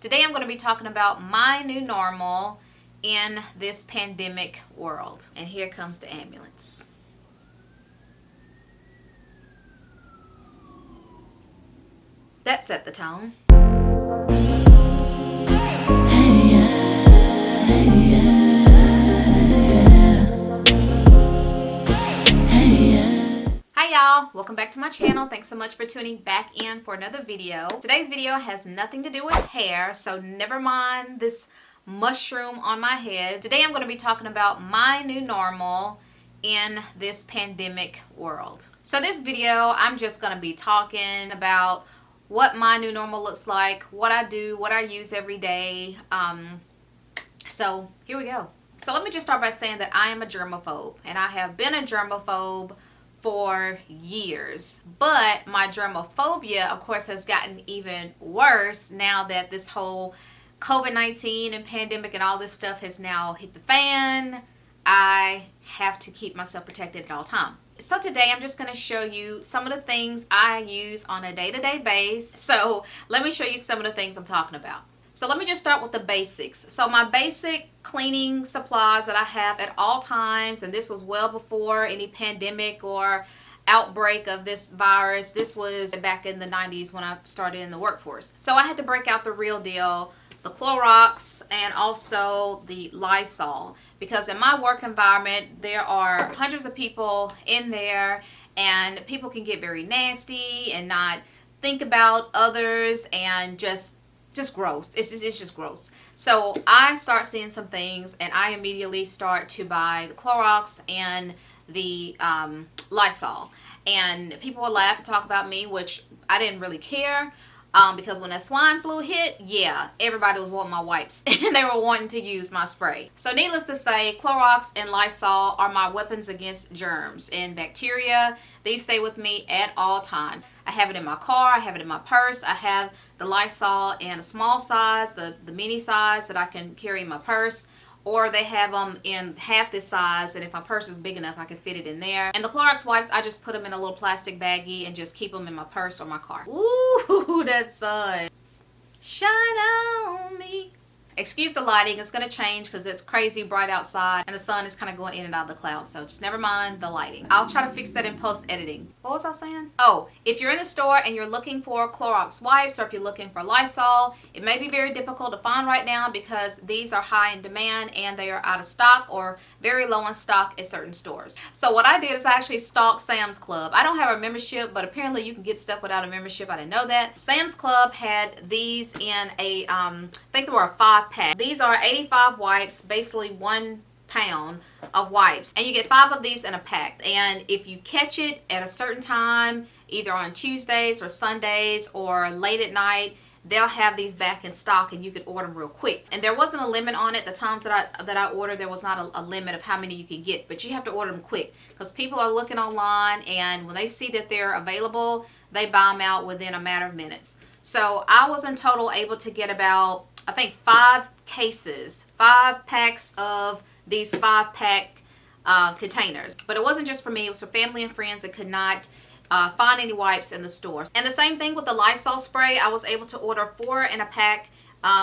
Today I'm going to be talking about my new normal in this pandemic world. And here comes the ambulance. That set the tone. Hi y'all, welcome back to my channel. Thanks so much for tuning back in for another video. Today's video has nothing to do with hair, so never mind this mushroom on my head. Today I'm going to be talking about my new normal in this pandemic world. So this video, I'm just going to be talking about what my new normal looks like, what I do, what I use every day. So here we go. So let me just start by saying that I am a germaphobe, and I have been a germaphobe for years. But my germophobia, of course, has gotten even worse now that this whole COVID-19 and pandemic and all this stuff has now hit the fan. I have to keep myself protected at all times. So today I'm just going to show you some of the things I use on a day-to-day basis. So let me show you some of the things I'm talking about. So let me just start with the basics. So my basic cleaning supplies that I have at all times, and this was well before any pandemic or outbreak of this virus. This was back in the 90s when I started in the workforce. So I had to break out the real deal, the Clorox and also the Lysol, because in my work environment there are hundreds of people in there and people can get very nasty and not think about others and just gross. It's just gross. So I start seeing some things and I immediately start to buy the Clorox and the Lysol. And people would laugh and talk about me, which I didn't really care. Because when that swine flu hit, yeah, everybody was wanting my wipes and they were wanting to use my spray. So needless to say, Clorox and Lysol are my weapons against germs and bacteria. These stay with me at all times. I have it in my car, I have it in my purse, I have the Lysol in a small size, the mini size that I can carry in my purse. Or they have them in half this size, and if my purse is big enough, I can fit it in there. And the Clorox wipes, I just put them in a little plastic baggie and just keep them in my purse or my car. Ooh, that sun. Shine on me. Excuse the lighting, it's going to change because it's crazy bright outside and the sun is kind of going in and out of the clouds, so just never mind the lighting. I'll try to fix that in post-editing. What was I saying? Oh, if you're in the store and you're looking for Clorox wipes or if you're looking for Lysol, it may be very difficult to find right now because these are high in demand and they are out of stock or very low in stock at certain stores. So what I did is I actually stalked Sam's Club. I don't have a membership, but apparently you can get stuff without a membership. I didn't know that. Sam's Club had these in a, I think they were a 5-pack. These are 85 wipes, basically 1 pound of wipes, and you get 5 of these in a pack. And if you catch it at a certain time, either on Tuesdays or Sundays or late at night, they'll have these back in stock and you can order them real quick. And there wasn't a limit on it. The times that I ordered, there was not a limit of how many you could get, but you have to order them quick because people are looking online, and when they see that they're available, they buy them out within a matter of minutes. So I was in total able to get about, I think, 5 packs of these 5-pack containers. But it wasn't just for me, it was for family and friends that could not find any wipes in the stores. And the same thing with the Lysol spray. I was able to order 4 in a pack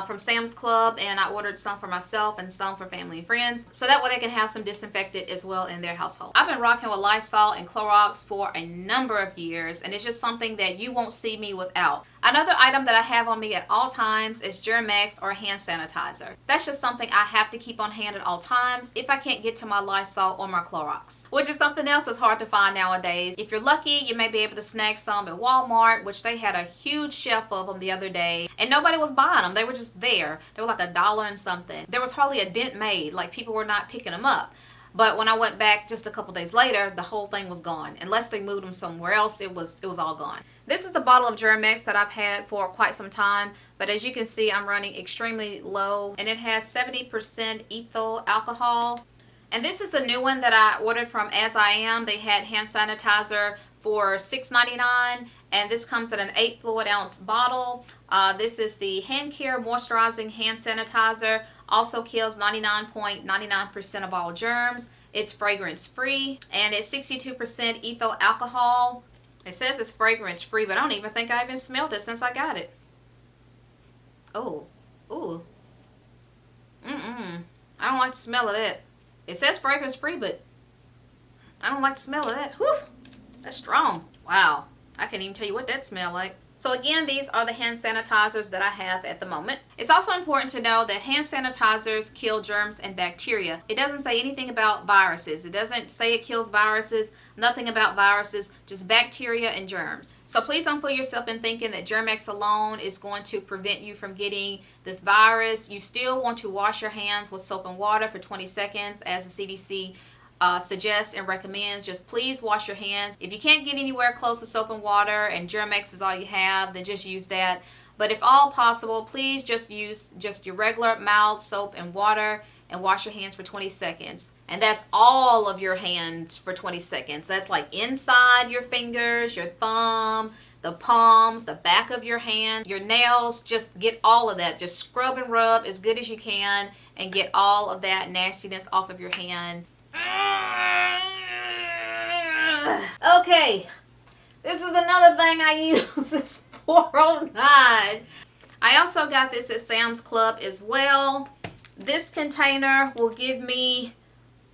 from Sam's Club, and I ordered some for myself and some for family and friends, so that way they can have some disinfected as well in their household. I've been rocking with Lysol and Clorox for a number of years, and it's just something that you won't see me without. Another item that I have on me at all times is Germ or hand sanitizer. That's just something I have to keep on hand at all times if I can't get to my Lysol or my Clorox, which is something else that's hard to find nowadays. If you're lucky, you may be able to snag some at Walmart, which they had a huge shelf of them the other day, and nobody was buying them. They were just there. They were like $1 and something. There was hardly a dent made, like people were not picking them up. But when I went back just a couple days later, the whole thing was gone. Unless they moved them somewhere else, it was all gone. This is the bottle of Germ that I've had for quite some time, but as you can see, I'm running extremely low, and it has 70% ethyl alcohol. And this is a new one that I ordered from As I Am. They had hand sanitizer for $6.99, and this comes in an 8 fluid ounce bottle. This is the Hand Care Moisturizing Hand Sanitizer. Also kills 99.99% of all germs. It's fragrance free, and it's 62% ethyl alcohol. It says it's fragrance free, but I don't even think I even smelled it since I got it. Oh, Ooh. I don't like the smell of that. It says fragrance free, but I don't like the smell of that. Whew. That's strong. Wow. I can't even tell you what that smells like. So again, these are the hand sanitizers that I have at the moment. It's also important to know that hand sanitizers kill germs and bacteria. It doesn't say anything about viruses. It doesn't say it kills viruses, nothing about viruses, just bacteria and germs. So please don't fool yourself in thinking that Germ-X alone is going to prevent you from getting this virus. You still want to wash your hands with soap and water for 20 seconds as the CDC suggests and recommends. Just please wash your hands. If you can't get anywhere close to soap and water and Germ-X is all you have, then just use that. But if all possible, please just use just your regular mild soap and water and wash your hands for 20 seconds. And that's all of your hands for 20 seconds. That's like inside your fingers, your thumb, the palms, the back of your hand, your nails. Just get all of that. Just scrub and rub as good as you can and get all of that nastiness off of your hand. Okay, this is another thing I use. It's $4.09. I also got this at Sam's Club as well. This container will give me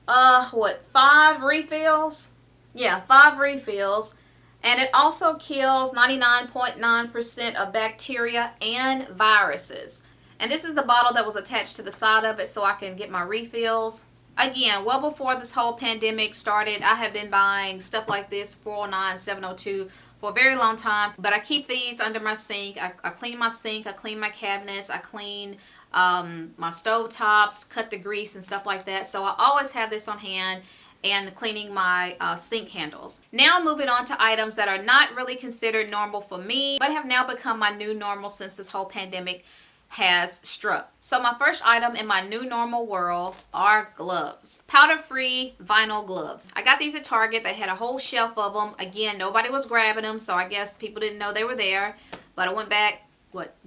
5 refills? Yeah, 5 refills. And it also kills 99.9% of bacteria and viruses. And this is the bottle that was attached to the side of it so I can get my refills. Again, well before this whole pandemic started, I have been buying stuff like this, $4.09, $7.02, for a very long time. But I keep these under my sink. I clean my sink, I clean my cabinets, I clean my stove tops, cut the grease and stuff like that. So I always have this on hand and cleaning my sink handles. Now moving on to items that are not really considered normal for me, but have now become my new normal since this whole pandemic has struck. So my first item in my new normal world are gloves. Powder-free vinyl gloves. I got these at Target. They had a whole shelf of them. Again, nobody was grabbing them, so I guess people didn't know they were there. But I went back,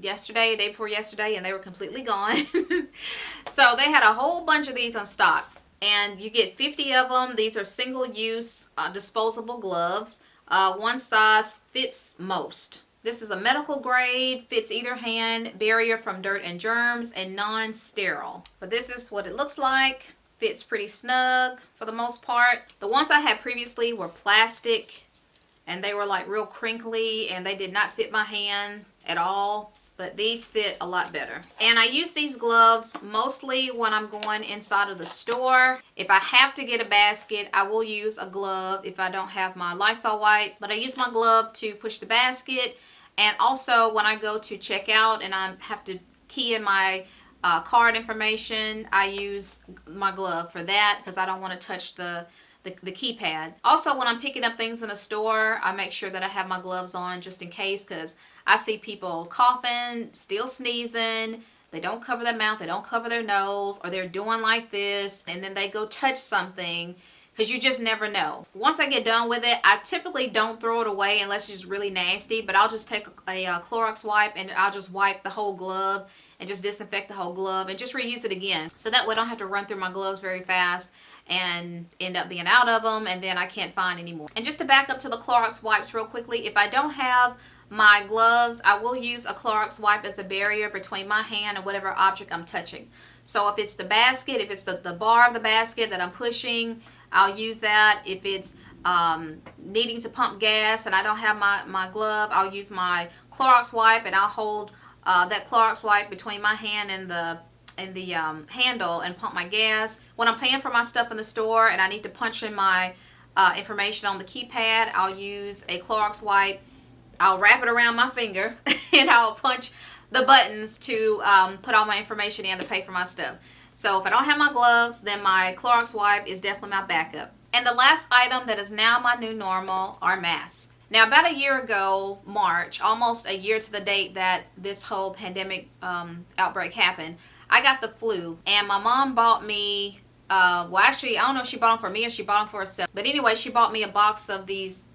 yesterday, day before yesterday, and they were completely gone. So they had a whole bunch of these on stock. And you get 50 of them. These are single-use disposable gloves. One size fits most. This is a medical grade, fits either hand, barrier from dirt and germs, and non-sterile. But this is what it looks like. Fits pretty snug for the most part. The ones I had previously were plastic, and they were like real crinkly, and they did not fit my hand at all. But these fit a lot better. And I use these gloves mostly when I'm going inside of the store. If I have to get a basket, I will use a glove if I don't have my Lysol wipe. But I use my glove to push the basket. And also when I go to check out and I have to key in my card information, I use my glove for that because I don't want to touch the keypad. Also, when I'm picking up things in a store, I make sure that I have my gloves on just in case, because I see people coughing, still sneezing, they don't cover their mouth, they don't cover their nose, or they're doing like this, and then they go touch something, because you just never know. Once I get done with it, I typically don't throw it away unless it's just really nasty, but I'll just take a Clorox wipe and I'll just wipe the whole glove and just disinfect the whole glove and just reuse it again. So that way I don't have to run through my gloves very fast and end up being out of them, and then I can't find any more. And just to back up to the Clorox wipes real quickly, if I don't have my gloves, I will use a Clorox wipe as a barrier between my hand and whatever object I'm touching. So if it's the basket, if it's the bar of the basket that I'm pushing, I'll use that. If it's needing to pump gas and I don't have my glove, I'll use my Clorox wipe, and I'll hold that Clorox wipe between my hand and the handle and pump my gas. When I'm paying for my stuff in the store and I need to punch in my information on the keypad, I'll use a Clorox wipe. I'll wrap it around my finger and I'll punch the buttons to put all my information in to pay for my stuff. So if I don't have my gloves, then my Clorox wipe is definitely my backup. And the last item that is now my new normal are masks. Now, about a year ago, March, almost a year to the date that this whole pandemic outbreak happened, I got the flu, and my mom bought me, well actually, I don't know if she bought them for me or she bought them for herself, but anyway, she bought me a box of these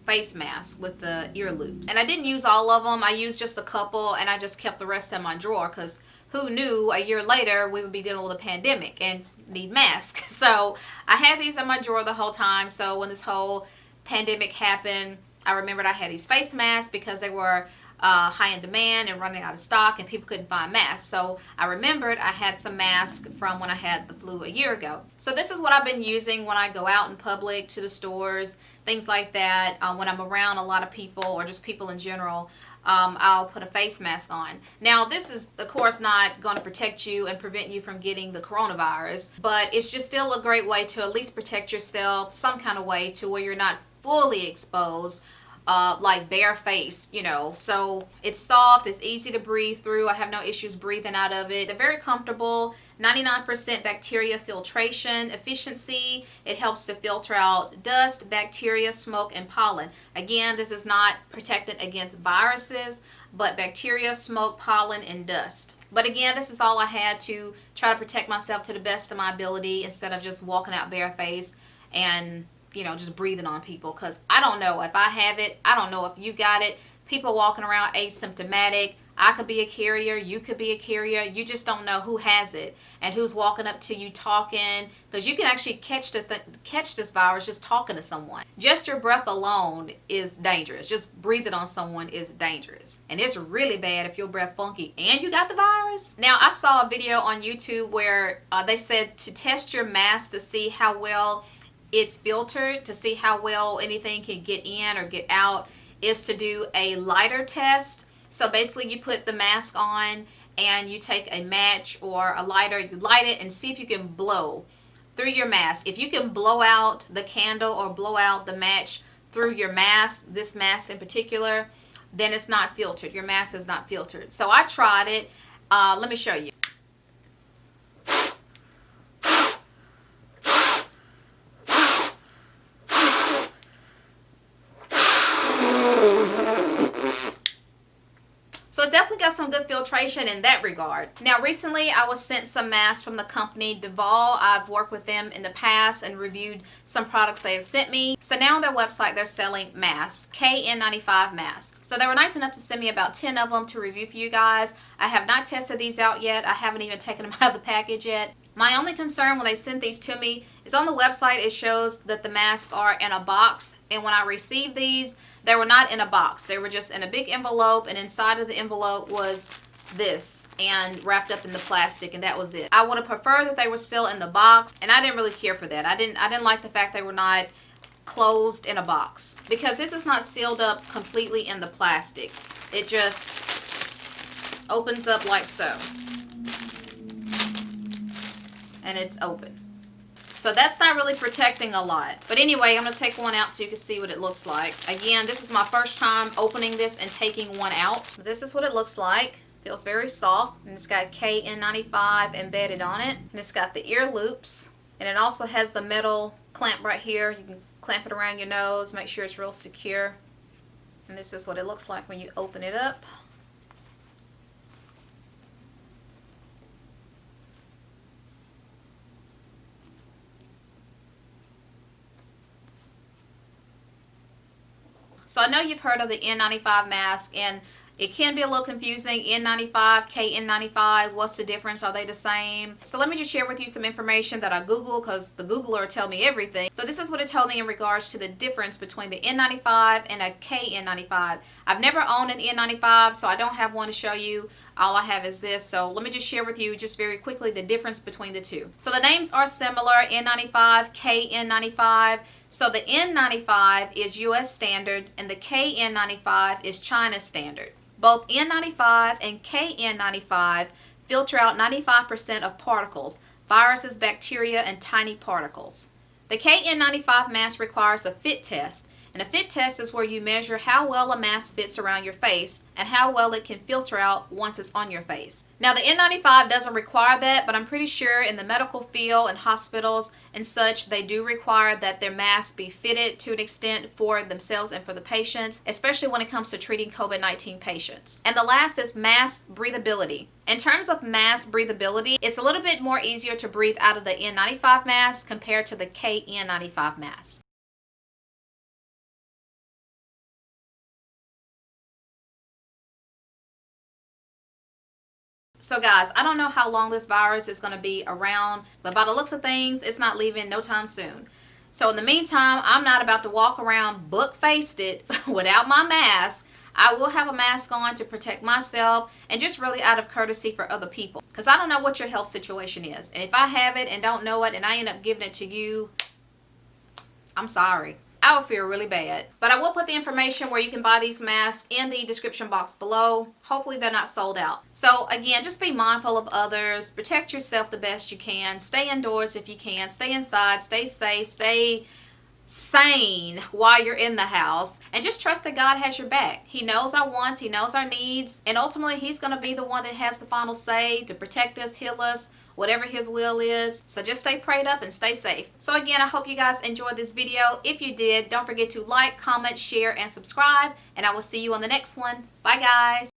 face masks with the ear loops. And I didn't use all of them. I used just a couple, and I just kept the rest in my drawer, because who knew a year later we would be dealing with a pandemic and need masks. So I had these in my drawer the whole time. So when this whole pandemic happened, I remembered I had these face masks because they were high in demand and running out of stock, and people couldn't find masks. So I remembered I had some masks from when I had the flu a year ago. So this is what I've been using when I go out in public, to the stores, things like that. When I'm around a lot of people or just people in general, I'll put a face mask on. Now, this is, of course, not going to protect you and prevent you from getting the coronavirus, but it's just still a great way to at least protect yourself some kind of way to where you're not fully exposed, like bare face, you know. So it's soft, it's easy to breathe through. I have no issues breathing out of it. They're very comfortable. 99% bacteria filtration efficiency. It helps to filter out dust, bacteria, smoke, and pollen. Again, this is not protected against viruses, but bacteria, smoke, pollen, and dust. But again, this is all I had to try to protect myself to the best of my ability, instead of just walking out barefaced and, you know, just breathing on people. Because I don't know if I have it. I don't know if you got it. People walking around asymptomatic. I could be a carrier. You could be a carrier. You just don't know who has it and who's walking up to you talking. Because you can actually catch this virus just talking to someone. Just your breath alone is dangerous. Just breathing on someone is dangerous. And it's really bad if your breath funky and you got the virus. Now, I saw a video on YouTube where they said to test your mask to see how well it's filtered, to see how well anything can get in or get out, is to do a lighter test. So basically you put the mask on and you take a match or a lighter, you light it and see if you can blow through your mask. If you can blow out the candle or blow out the match through your mask, this mask in particular, then it's not filtered. Your mask is not filtered. So I tried it. Let me show you. So it's definitely got some good filtration in that regard. Now, recently I was sent some masks from the company Duval. I've worked with them in the past and reviewed some products they have sent me. So now on their website, they're selling masks, KN95 masks. So they were nice enough to send me about 10 of them to review for you guys. I have not tested these out yet. I haven't even taken them out of the package yet. My only concern when they sent these to me is on the website it shows that the masks are in a box, and when I received these, they were not in a box. They were just in a big envelope, and inside of the envelope was this and wrapped up in the plastic, and that was it. I would have preferred that they were still in the box, and I didn't really care for that. I didn't like the fact they were not closed in a box, because this is not sealed up completely in the plastic. It just opens up like so. And it's open. So that's not really protecting a lot. But anyway, I'm going to take one out so you can see what it looks like. Again, this is my first time opening this and taking one out. This is what it looks like. Feels very soft. And it's got KN95 embedded on it. And it's got the ear loops. And it also has the metal clamp right here. You can clamp it around your nose. Make sure it's real secure. And this is what it looks like when you open it up. So I know you've heard of the N95 mask, and it can be a little confusing. N95, KN95, what's the difference? Are they the same? So let me just share with you some information that I Googled, because the Googler will tell me everything. So this is what it told me in regards to the difference between the N95 and a KN95. I've never owned an N95, so I don't have one to show you. All I have is this. So let me just share with you just very quickly the difference between the two. So the names are similar, N95, KN95. So the N95 is US standard and the KN95 is China standard. Both N95 and KN95 filter out 95% of particles, viruses, bacteria, and tiny particles. The KN95 mask requires a fit test, and a fit test is where you measure how well a mask fits around your face and how well it can filter out once it's on your face. Now the N95 doesn't require that, but I'm pretty sure in the medical field and hospitals and such, they do require that their masks be fitted to an extent for themselves and for the patients, especially when it comes to treating COVID-19 patients. And the last is mask breathability. In terms of mask breathability, it's a little bit more easier to breathe out of the N95 mask compared to the KN95 mask. So guys, I don't know how long this virus is going to be around, but by the looks of things, it's not leaving no time soon. So in the meantime, I'm not about to walk around book-faced without my mask. I will have a mask on to protect myself and just really out of courtesy for other people. Because I don't know what your health situation is. And if I have it and don't know it and I end up giving it to you, I'm sorry. I would feel really bad. But I will put the information where you can buy these masks in the description box below. Hopefully they're not sold out. So again, just be mindful of others. Protect yourself the best you can. Stay indoors if you can. Stay inside. Stay safe. Stay sane while you're in the house, and just trust that God has your back. He knows our wants, He knows our needs, and ultimately He's going to be the one that has the final say to protect us, heal us, whatever His will is. So just stay prayed up and stay safe. So again, I hope you guys enjoyed this video. If you did, don't forget to like, comment, share, and subscribe, and I will see you on the next one. Bye guys.